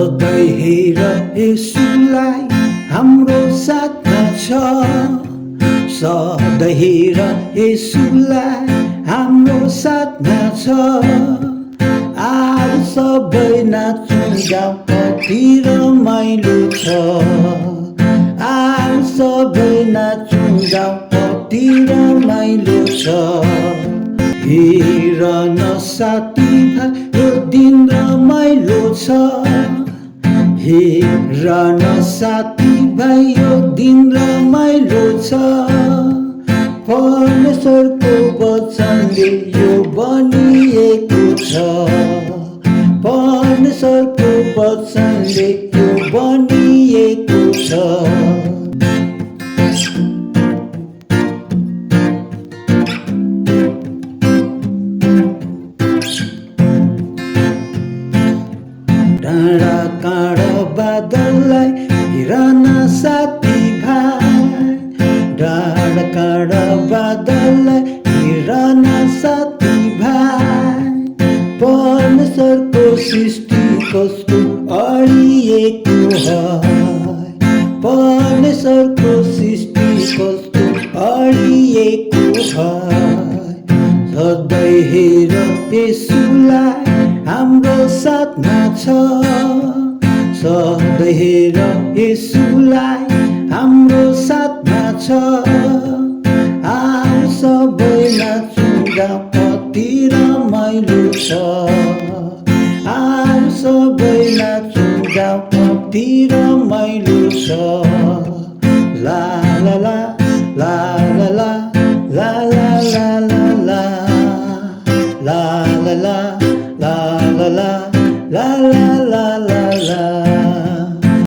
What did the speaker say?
सधैँ हेर यसुलाई हाम्रो साथमा छ। सधैँ हेर यसुलाई हाम्रो साथमा छ। आज सबै नाचौँ गाउँ कति रमाइलो छ। आज सबै नाचौँ गाउँ कति रमाइलो छ। हेर न साथी भाइ यो दिन रमाइलो छ। हेर न साथी भाइ यो दिन रमाइलो छ। परमेश्वरको वचनले यो बनिएको छ। परमेश्वरको वचनले यो बनिएको छ। डाँडा काँडा बादललाई हेर न साथी भाइ। डाँडा काँडा बादललाई हेर न साथी भाइ। परमेश्वरको सृष्टि कस्तो अडिएको है। परमेश्वरको सृष्टि कस्तो अडिएको है। सधैँ हेर यसुलाई हाम्रो साथमा छ। सधैँ हेर यसुलाई हाम्रो साथमा छ। आज सबै नाचौँ गाउँ कति रमाइलो छ। आज सबै नाचौँ गाउँ कति रमाइलो छ। ला ला ला ला ला ला ला ला ला ला ला ला ला ला la la la la la la la